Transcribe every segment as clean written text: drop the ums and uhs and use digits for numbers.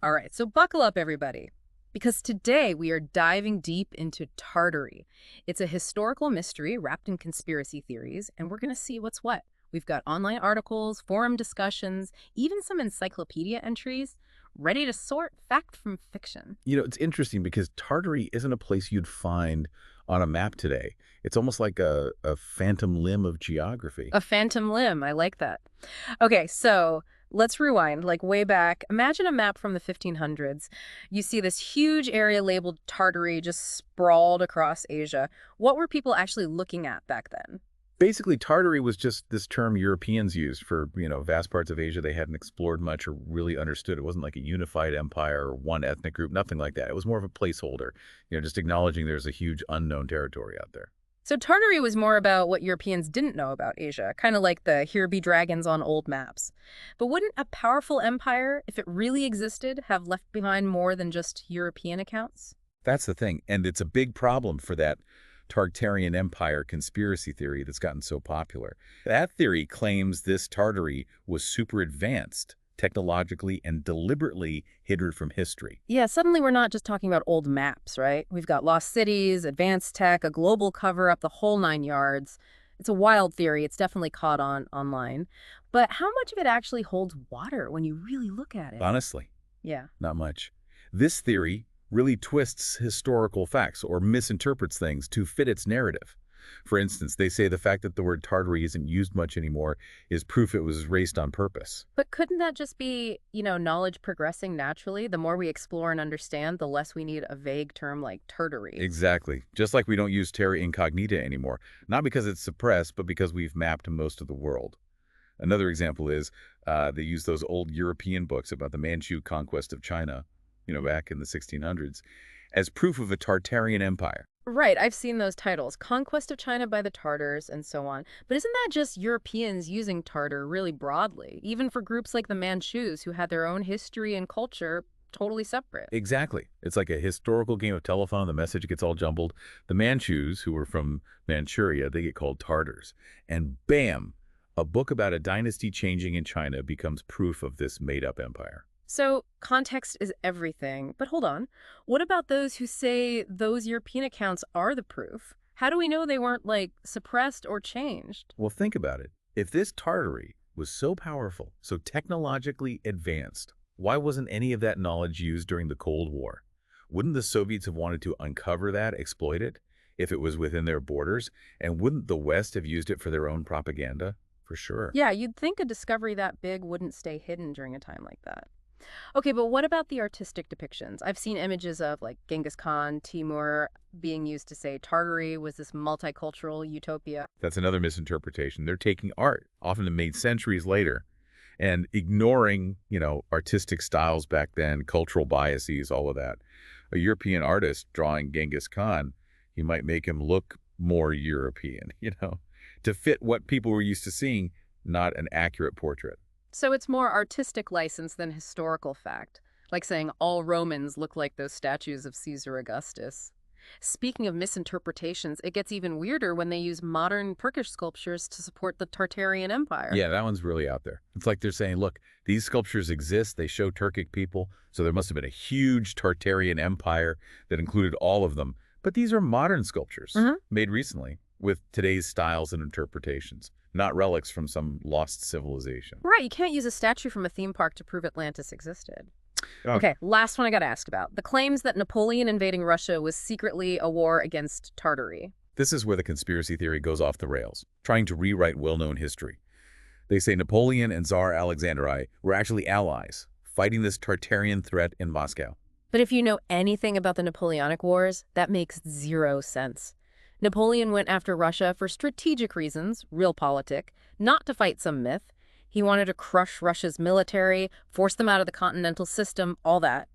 All right, so buckle up, everybody, because today we are diving deep into Tartary. It's a historical mystery wrapped in conspiracy theories, and we're going to see what's what. We've got online articles, forum discussions, even some encyclopedia entries, ready to sort fact from fiction. It's interesting because Tartary isn't a place you'd find on a map today. It's almost like a phantom limb of geography. A phantom limb, I like that. Okay, so let's rewind, like way back. Imagine a map from the 1500s. You see this huge area labeled Tartary just sprawled across Asia. What were people actually looking at back then? Basically, Tartary was just this term Europeans used for, vast parts of Asia they hadn't explored much or really understood. It wasn't like a unified empire or one ethnic group, nothing like that. It was more of a placeholder, just acknowledging there's a huge unknown territory out there. So Tartary was more about what Europeans didn't know about Asia, kind of like the here be dragons on old maps. But wouldn't a powerful empire, if it really existed, have left behind more than just European accounts? That's the thing. And it's a big problem for that Tartarian Empire conspiracy theory that's gotten so popular. That theory claims this Tartary was super advanced technologically and deliberately hidden from history. Yeah, suddenly we're not just talking about old maps, right? We've got lost cities, advanced tech, a global cover-up, the whole nine yards. It's a wild theory. It's definitely caught on online. But how much of it actually holds water when you really look at it? Honestly, Yeah. not much. This theory really twists historical facts or misinterprets things to fit its narrative. For instance, they say the fact that the word Tartary isn't used much anymore is proof it was erased on purpose. But couldn't that just be, knowledge progressing naturally? The more we explore and understand, the less we need a vague term like tertiary. Exactly. Just like we don't use terra incognita anymore, not because it's suppressed, but because we've mapped most of the world. Another example is they use those old European books about the Manchu conquest of China, back in the 1600s, as proof of a Tartarian empire. Right, I've seen those titles, Conquest of China by the Tartars and so on. But isn't that just Europeans using Tartar really broadly, even for groups like the Manchus who had their own history and culture totally separate? Exactly. It's like a historical game of telephone. The message gets all jumbled. The Manchus, who were from Manchuria, they get called Tartars. And bam, a book about a dynasty changing in China becomes proof of this made-up empire. So, context is everything. But hold on. What about those who say those European accounts are the proof? How do we know they weren't, like, suppressed or changed? Well, think about it. If this Tartary was so powerful, so technologically advanced, why wasn't any of that knowledge used during the Cold War? Wouldn't the Soviets have wanted to uncover that, exploit it, if it was within their borders? And wouldn't the West have used it for their own propaganda? For sure. Yeah, you'd think a discovery that big wouldn't stay hidden during a time like that. Okay, but what about the artistic depictions? I've seen images of like Genghis Khan, Timur being used to say Tartary was this multicultural utopia. That's another misinterpretation. They're taking art, often made centuries later, and ignoring, artistic styles back then, cultural biases, all of that. A European artist drawing Genghis Khan, he might make him look more European, to fit what people were used to seeing, not an accurate portrait. So it's more artistic license than historical fact, like saying all Romans look like those statues of Caesar Augustus. Speaking of misinterpretations, it gets even weirder when they use modern Turkish sculptures to support the Tartarian Empire. Yeah, that one's really out there. It's like they're saying, look, these sculptures exist. They show Turkic people. So there must have been a huge Tartarian empire that included all of them. But these are modern sculptures made recently with today's styles and interpretations, not relics from some lost civilization. Right, you can't use a statue from a theme park to prove Atlantis existed. Oh, Okay, last one I got to ask about. The claims that Napoleon invading Russia was secretly a war against Tartary. this is where the conspiracy theory goes off the rails, trying to rewrite well-known history. They say Napoleon and Tsar Alexander I were actually allies, fighting this Tartarian threat in Moscow. But if you know anything about the Napoleonic Wars, that makes zero sense. Napoleon went after Russia for strategic reasons, realpolitik, not to fight some myth. He wanted to crush Russia's military, force them out of the continental system, all that.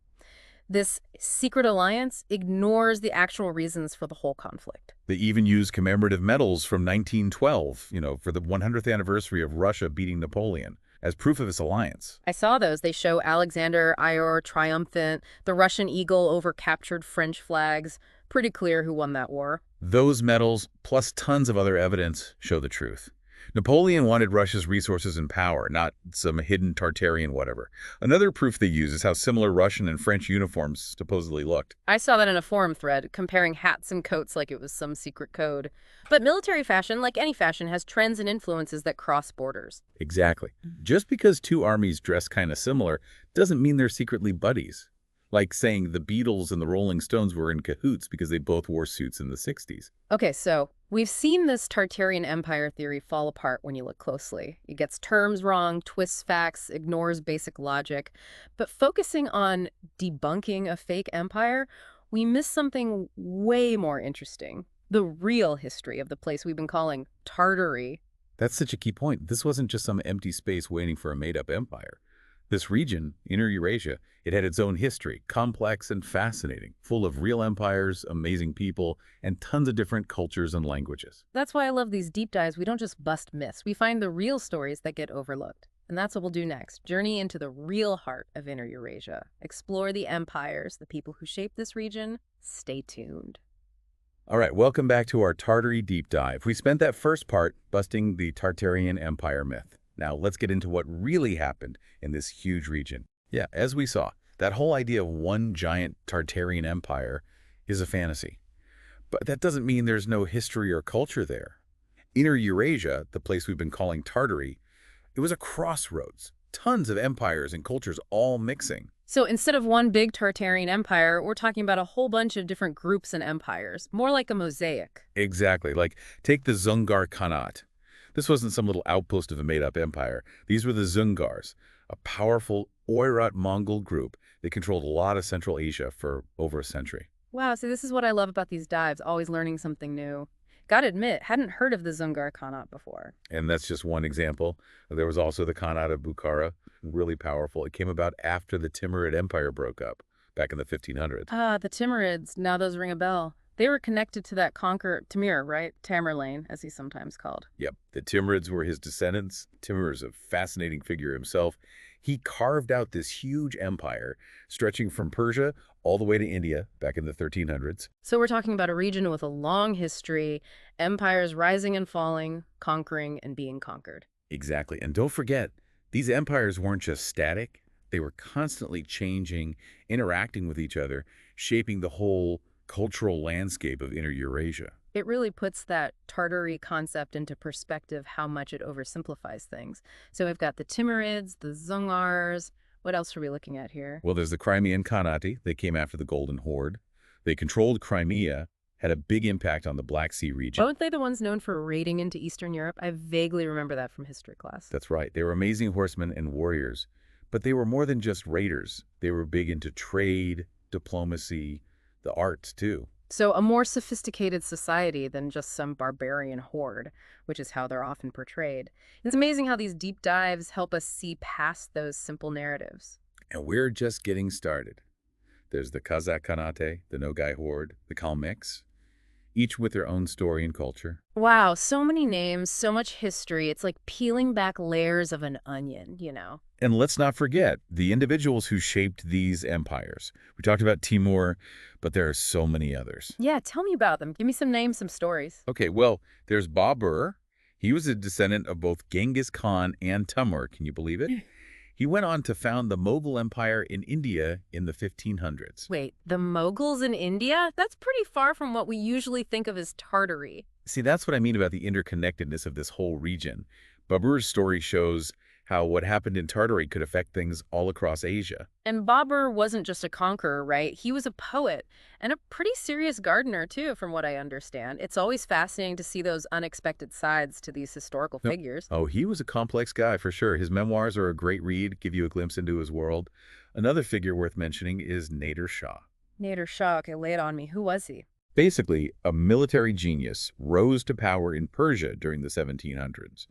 This secret alliance ignores the actual reasons for the whole conflict. They even used commemorative medals from 1912, for the 100th anniversary of Russia beating Napoleon, as proof of its alliance. I saw those. They show Alexander Ior triumphant, the Russian eagle over captured French flags. Pretty clear who won that war. Those medals, plus tons of other evidence, show the truth. Napoleon wanted Russia's resources and power, not some hidden Tartarian whatever. Another proof they use is how similar Russian and French uniforms supposedly looked. I saw that in a forum thread, comparing hats and coats like it was some secret code. But military fashion, like any fashion, has trends and influences that cross borders. Exactly. Just because two armies dress kind of similar doesn't mean they're secretly buddies. Like saying the Beatles and the Rolling Stones were in cahoots because they both wore suits in the 60s. Okay, so we've seen this Tartarian Empire theory fall apart when you look closely. It gets terms wrong, twists facts, ignores basic logic. But focusing on debunking a fake empire, we miss something way more interesting. The real history of the place we've been calling Tartary. That's such a key point. This wasn't just some empty space waiting for a made-up empire. This region, Inner Eurasia, it had its own history, complex and fascinating, full of real empires, amazing people, and tons of different cultures and languages. That's why I love these deep dives. We don't just bust myths. We find the real stories that get overlooked. And that's what we'll do next. Journey into the real heart of Inner Eurasia. Explore the empires, the people who shaped this region. Stay tuned. All right, welcome back to our Tartary deep dive. We spent that first part busting the Tartarian Empire myth. Now let's get into what really happened in this huge region. Yeah, as we saw, that whole idea of one giant Tartarian empire is a fantasy. But that doesn't mean there's no history or culture there. Inner Eurasia, the place we've been calling Tartary, it was a crossroads. Tons of empires and cultures all mixing. So instead of one big Tartarian empire, we're talking about a whole bunch of different groups and empires, more like a mosaic. Exactly. Like, take the Dzungar Khanate. This wasn't some little outpost of a made-up empire. These were the Dzungars, a powerful Oirat Mongol group that controlled a lot of Central Asia for over a century. Wow, see, this is what I love about these dives, always learning something new. Gotta admit, hadn't heard of the Dzungar Khanate before. And that's just one example. There was also the Khanate of Bukhara, really powerful. It came about after the Timurid Empire broke up back in the 1500s. Ah, the Timurids, now those ring a bell. They were connected to that conqueror, Timur, right? Tamerlane, as he's sometimes called. Yep, the Timurids were his descendants. Timur is a fascinating figure himself. He carved out this huge empire, stretching from Persia all the way to India back in the 1300s. So we're talking about a region with a long history, empires rising and falling, conquering and being conquered. Exactly. And don't forget, these empires weren't just static. They were constantly changing, interacting with each other, shaping the whole cultural landscape of Inner Eurasia. It really puts that Tartary concept into perspective how much it oversimplifies things. So we've got the Timurids, the Dzungars. What else are we looking at here? Well, there's the Crimean Khanate. They came after the Golden Horde. They controlled Crimea, had a big impact on the Black Sea region. Weren't they the ones known for raiding into Eastern Europe? I vaguely remember that from history class. That's right. They were amazing horsemen and warriors. But they were more than just raiders. They were big into trade, diplomacy, the arts, too. So a more sophisticated society than just some barbarian horde, which is how they're often portrayed. It's amazing how these deep dives help us see past those simple narratives. And we're just getting started. There's the Kazakh Khanate, the Nogai Horde, the Kalmyks, each with their own story and culture. Wow, so many names, so much history. It's like peeling back layers of an onion, you know? And let's not forget the individuals who shaped these empires. We talked about Timur, but there are so many others. Yeah, tell me about them. Give me some names, some stories. Okay, well, there's Babur. He was a descendant of both Genghis Khan and Timur. Can you believe it? He went on to found the Mughal Empire in India in the 1500s. Wait, the Moguls in India? That's pretty far from what we usually think of as Tartary. See, that's what I mean about the interconnectedness of this whole region. Babur's story shows how what happened in Tartary could affect things all across Asia. And Babur wasn't just a conqueror, right? He was a poet and a pretty serious gardener, too, from what I understand. It's always fascinating to see those unexpected sides to these historical figures. Oh, he was a complex guy for sure. His memoirs are a great read, give you a glimpse into his world. Another figure worth mentioning is Nader Shah. Nader Shah, okay, lay it on me. Who was he? Basically, a military genius, rose to power in Persia during the 1700s.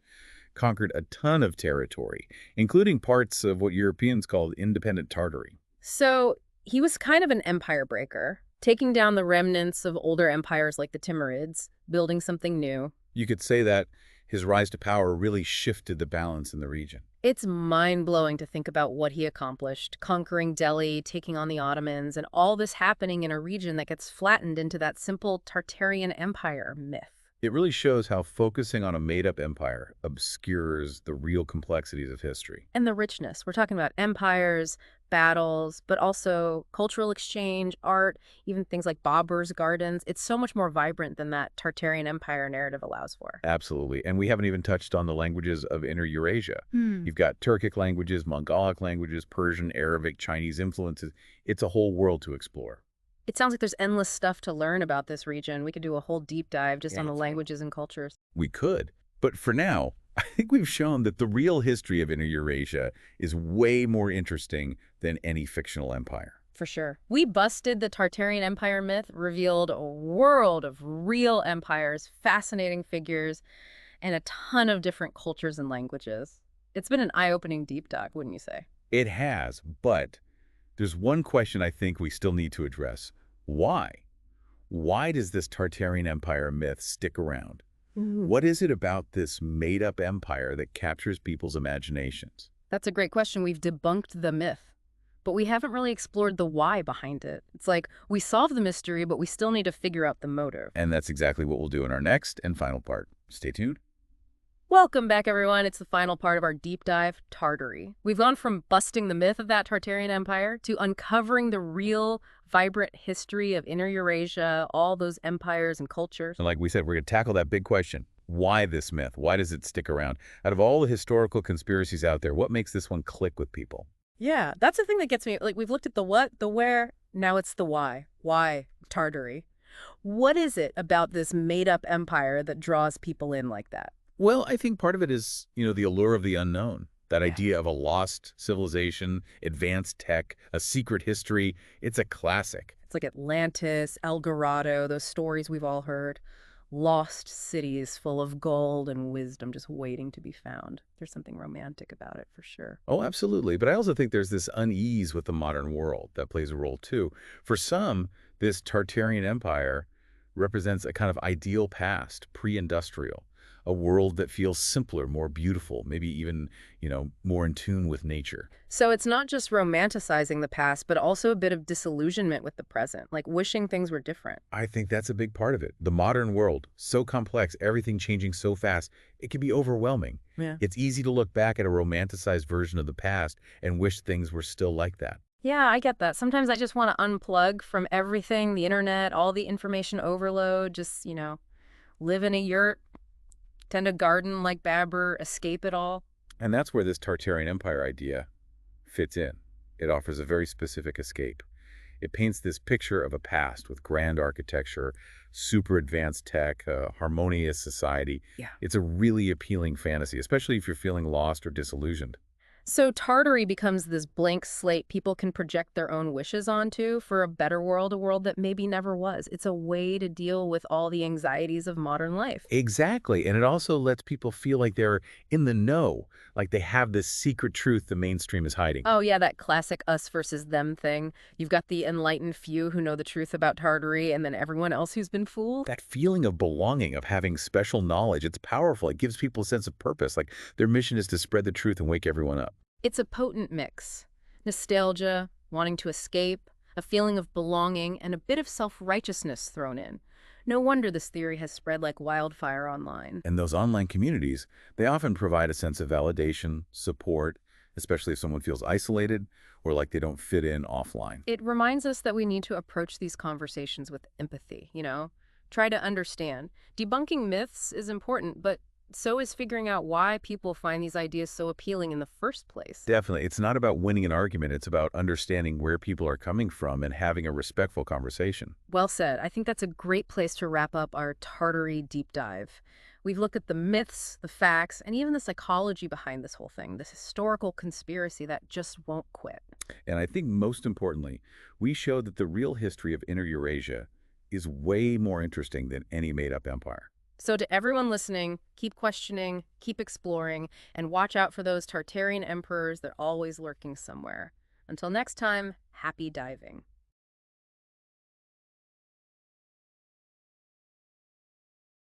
Conquered a ton of territory, including parts of what Europeans called independent Tartary. So he was kind of an empire breaker, taking down the remnants of older empires like the Timurids, building something new. You could say that his rise to power really shifted the balance in the region. It's mind-blowing to think about what he accomplished, conquering Delhi, taking on the Ottomans, and all this happening in a region that gets flattened into that simple Tartarian Empire myth. It really shows how focusing on a made-up empire obscures the real complexities of history. And the richness. We're talking about empires, battles, but also cultural exchange, art, even things like Babur's gardens. It's so much more vibrant than that Tartarian Empire narrative allows for. Absolutely. And we haven't even touched on the languages of Inner Eurasia. Hmm. You've got Turkic languages, Mongolic languages, Persian, Arabic, Chinese influences. It's a whole world to explore. It sounds like there's endless stuff to learn about this region. We could do a whole deep dive just Yeah, on the that's right. languages and cultures. We could. But for now, I think we've shown that the real history of Inner Eurasia is way more interesting than any fictional empire. For sure. We busted the Tartarian Empire myth, revealed a world of real empires, fascinating figures, and a ton of different cultures and languages. It's been an eye-opening deep dive, wouldn't you say? It has, but there's one question I think we still need to address. Why? Why does this Tartarian Empire myth stick around? Ooh. What is it about this made-up empire that captures people's imaginations? That's a great question. We've debunked the myth, but we haven't really explored the why behind it. It's like we solved the mystery, but we still need to figure out the motive. And that's exactly what we'll do in our next and final part. Stay tuned. Welcome back, everyone. It's the final part of our deep dive, Tartary. We've gone from busting the myth of that Tartarian Empire to uncovering the real, vibrant history of Inner Eurasia, all those empires and cultures. And like we said, we're going to tackle that big question. Why this myth? Why does it stick around? Out of all the historical conspiracies out there, what makes this one click with people? Yeah, that's the thing that gets me. Like, we've looked at the what, the where, now it's the why. Why Tartary? What is it about this made-up empire that draws people in like that? Well, I think part of it is, the allure of the unknown. That Yeah. idea of a lost civilization, advanced tech, a secret history. It's a classic. It's like Atlantis, El Dorado, those stories we've all heard. Lost cities full of gold and wisdom just waiting to be found. There's something romantic about it for sure. Oh, absolutely. But I also think there's this unease with the modern world that plays a role too. For some, this Tartarian Empire represents a kind of ideal past, pre-industrial, a world that feels simpler, more beautiful, maybe even, more in tune with nature. So it's not just romanticizing the past, but also a bit of disillusionment with the present, like wishing things were different. I think that's a big part of it. The modern world, so complex, everything changing so fast, it can be overwhelming. Yeah. It's easy to look back at a romanticized version of the past and wish things were still like that. Yeah, I get that. Sometimes I just want to unplug from everything, the internet, all the information overload, just, live in a yurt, tend a garden like Babur, escape it all. And that's where this Tartarian Empire idea fits in. It offers a very specific escape. It paints this picture of a past with grand architecture, super advanced tech, a harmonious society. Yeah. It's a really appealing fantasy, especially if you're feeling lost or disillusioned. So Tartary becomes this blank slate people can project their own wishes onto for a better world, a world that maybe never was. It's a way to deal with all the anxieties of modern life. Exactly. And it also lets people feel like they're in the know, like they have this secret truth the mainstream is hiding. Oh, yeah, that classic us versus them thing. You've got the enlightened few who know the truth about Tartary, and then everyone else who's been fooled. That feeling of belonging, of having special knowledge, it's powerful. It gives people a sense of purpose. Like their mission is to spread the truth and wake everyone up. It's a potent mix. Nostalgia, wanting to escape, a feeling of belonging, and a bit of self-righteousness thrown in. No wonder this theory has spread like wildfire online. And those online communities, they often provide a sense of validation, support, especially if someone feels isolated or like they don't fit in offline. It reminds us that we need to approach these conversations with empathy, Try to understand. Debunking myths is important, but so is figuring out why people find these ideas so appealing in the first place. Definitely. It's not about winning an argument. It's about understanding where people are coming from and having a respectful conversation. Well said. I think that's a great place to wrap up our Tartary deep dive. We've looked at the myths, the facts, and even the psychology behind this whole thing, this historical conspiracy that just won't quit. And I think most importantly, we showed that the real history of Inner Eurasia is way more interesting than any made-up empire. So to everyone listening, keep questioning, keep exploring, and watch out for those Tartarian emperors. They're always lurking somewhere. Until next time, happy diving.